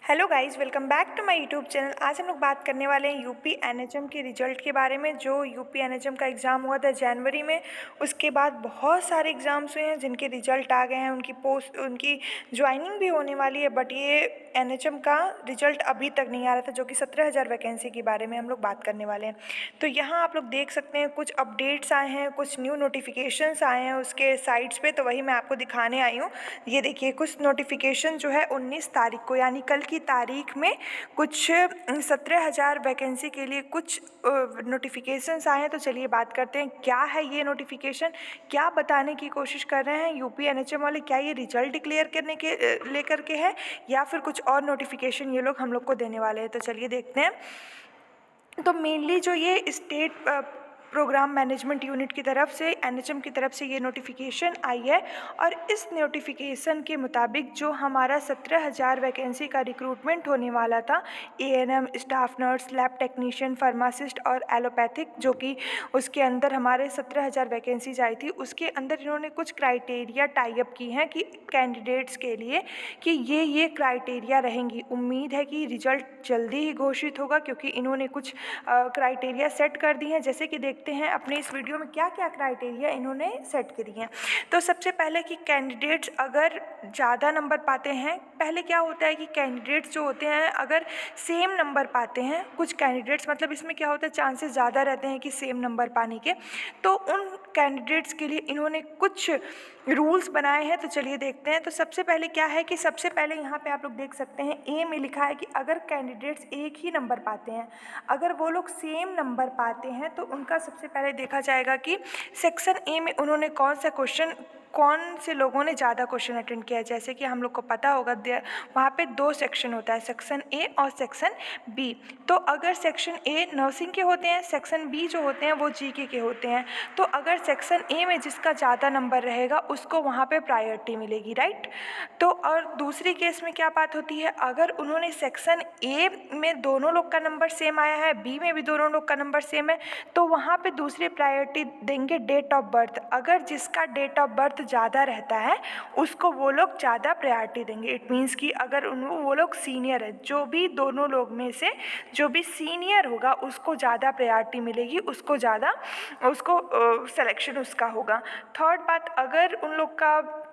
Hello guys, welcome back to my YouTube channel. आज हम लोग बात करने वाले हैं यूपी एनएचएम के रिजल्ट के बारे में। जो यूपी एनएचएम का एग्ज़ाम हुआ था जनवरी में, उसके बाद बहुत सारे एग्ज़ाम्स हुए हैं जिनके रिजल्ट आ गए हैं। उनकी ज्वाइनिंग भी होने वाली है, बट ये एनएचएम का रिजल्ट अभी तक नहीं आ रहा था, जो कि 17,000 वैकेंसी के बारे में हम लोग बात करने वाले हैं। तो यहाँ आप लोग देख सकते हैं कुछ अपडेट्स आए हैं, कुछ न्यू नोटिफिकेशंस आए हैं उसके साइट्स पे, तो वही मैं आपको दिखाने आई हूँ। ये देखिए, कुछ नोटिफिकेशन जो है 19 तारीख को, यानी कल की तारीख में कुछ 17,000 वैकेंसी के लिए कुछ नोटिफिकेशंस आए हैं। तो चलिए बात करते हैं, क्या है ये नोटिफिकेशन, क्या बताने की कोशिश कर रहे हैं यूपी एनएचएम वाले। क्या ये रिजल्ट डिक्लेयर करने के लेकर के है, या फिर कुछ और नोटिफिकेशन ये लोग हम लोग को देने वाले हैं। तो चलिए देखते हैं। तो मेनली जो ये स्टेट प्रोग्राम मैनेजमेंट यूनिट की तरफ से, एनएचएम की तरफ से ये नोटिफिकेशन आई है, और इस नोटिफिकेशन के मुताबिक जो हमारा 17,000 वैकेंसी का रिक्रूटमेंट होने वाला था, ANM, staff nurse, lab technician, pharmacist और एलोपैथिक, जो कि उसके अंदर हमारे 17,000 वैकेंसीज आई थी, उसके अंदर इन्होंने कुछ क्राइटेरिया टाई अप की हैं कि कैंडिडेट्स के लिए कि ये क्राइटेरिया रहेंगी। उम्मीद है कि रिजल्ट जल्दी ही घोषित होगा, क्योंकि इन्होंने कुछ क्राइटेरिया सेट कर दी हैं। जैसे कि देखते हैं अपने इस वीडियो में क्या क्या क्राइटेरिया इन्होंने सेट करी हैं। तो सबसे पहले कि कैंडिडेट्स अगर ज़्यादा नंबर पाते हैं, पहले क्या होता है कि कैंडिडेट्स जो होते हैं अगर सेम नंबर पाते हैं, कुछ कैंडिडेट्स, मतलब इसमें क्या होता है, चांसेस ज़्यादा रहते हैं कि सेम नंबर पाने के, तो उन कैंडिडेट्स के लिए इन्होंने कुछ रूल्स बनाए हैं। तो चलिए देखते हैं। तो सबसे पहले क्या है कि सबसे पहले यहाँ पे आप लोग देख सकते हैं, ए में लिखा है कि अगर कैंडिडेट्स एक ही नंबर पाते हैं, अगर वो लोग सेम नंबर पाते हैं, तो उनका सबसे पहले देखा जाएगा कि सेक्शन ए में उन्होंने कौन से लोगों ने ज़्यादा क्वेश्चन अटेंड किया है। जैसे कि हम लोग को पता होगा वहाँ पे 2 सेक्शन होता है, सेक्शन ए और सेक्शन बी। तो अगर सेक्शन ए नर्सिंग के होते हैं, सेक्शन बी जो होते हैं वो जीके के होते हैं। तो अगर सेक्शन ए में जिसका ज़्यादा नंबर रहेगा उसको वहाँ पे प्रायोरिटी मिलेगी, राइट। तो और दूसरी केस में क्या बात होती है, अगर उन्होंने सेक्शन ए में दोनों लोग का नंबर सेम आया है, बी में भी दोनों लोग का नंबर सेम है, तो वहाँ पे दूसरी प्रायोरिटी देंगे डेट ऑफ बर्थ। अगर जिसका डेट ऑफ बर्थ ज़्यादा रहता है उसको वो लोग ज़्यादा प्रायोरिटी देंगे। इट मीन्स कि अगर वो लोग सीनियर है, जो भी दोनों लोग में से जो भी सीनियर होगा उसको ज़्यादा प्रायोरिटी मिलेगी, उसको सिलेक्शन उसका होगा। थर्ड बात, अगर उन लोग का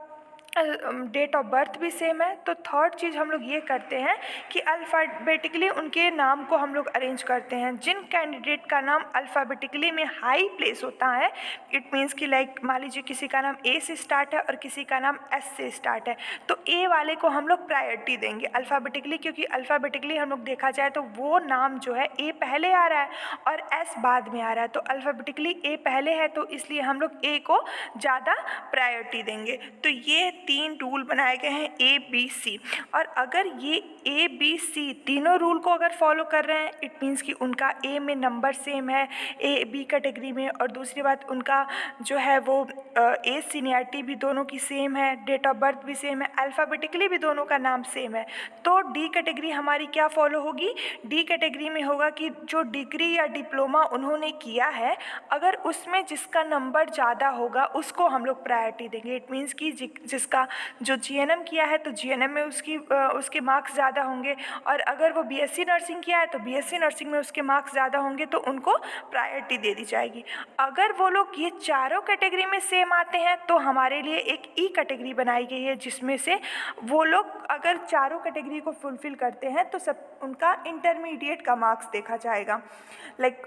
डेट ऑफ बर्थ भी सेम है, तो थर्ड चीज़ हम लोग ये करते हैं कि अल्फ़ाबेटिकली उनके नाम को हम लोग अरेंज करते हैं। जिन कैंडिडेट का नाम अल्फ़ाबेटिकली में हाई प्लेस होता है, इट मीन्स कि लाइक मान लीजिए किसी का नाम ए से स्टार्ट है और किसी का नाम एस से स्टार्ट है, तो ए वाले को हम लोग प्रायोरिटी देंगे अल्फ़ाबेटिकली, क्योंकि अल्फ़ाबेटिकली हम लोग देखा जाए तो वो नाम जो है ए पहले आ रहा है और एस बाद में आ रहा है, तो अल्फ़ाबेटिकली ए पहले है, तो इसलिए हम लोग ए को ज़्यादा प्रायोरिटी देंगे। तो ये 3 रूल बनाए गए हैं, ए बी सी। और अगर ये ए बी सी तीनों रूल को अगर फॉलो कर रहे हैं, इट मीन्स कि उनका ए में नंबर सेम है, ए बी कैटेगरी में, और दूसरी बात उनका जो है वो एज सीनियरिटी भी दोनों की सेम है, डेट ऑफ बर्थ भी सेम है, अल्फ़ाबेटिकली भी दोनों का नाम सेम है, तो डी कैटेगरी हमारी क्या फॉलो होगी। डी कैटेगरी में होगा कि जो डिग्री या डिप्लोमा उन्होंने किया है, अगर उसमें जिसका नंबर ज़्यादा होगा उसको हम लोग प्रायोरिटी देंगे। इट मीन्स कि जिसका जो जीएनएम किया है तो जीएनएम में उसके मार्क्स ज़्यादा होंगे, और अगर वो बीएससी नर्सिंग किया है तो बीएससी नर्सिंग में उसके मार्क्स ज़्यादा होंगे, तो उनको प्रायोरिटी दे दी जाएगी। अगर वो लोग ये चारों कैटेगरी में सेम आते हैं, तो हमारे लिए एक ई कैटेगरी बनाई गई है, जिसमें से वो लोग अगर चारों कैटेगरी को फुलफिल करते हैं तो सब उनका इंटरमीडिएट का मार्क्स देखा जाएगा। लाइक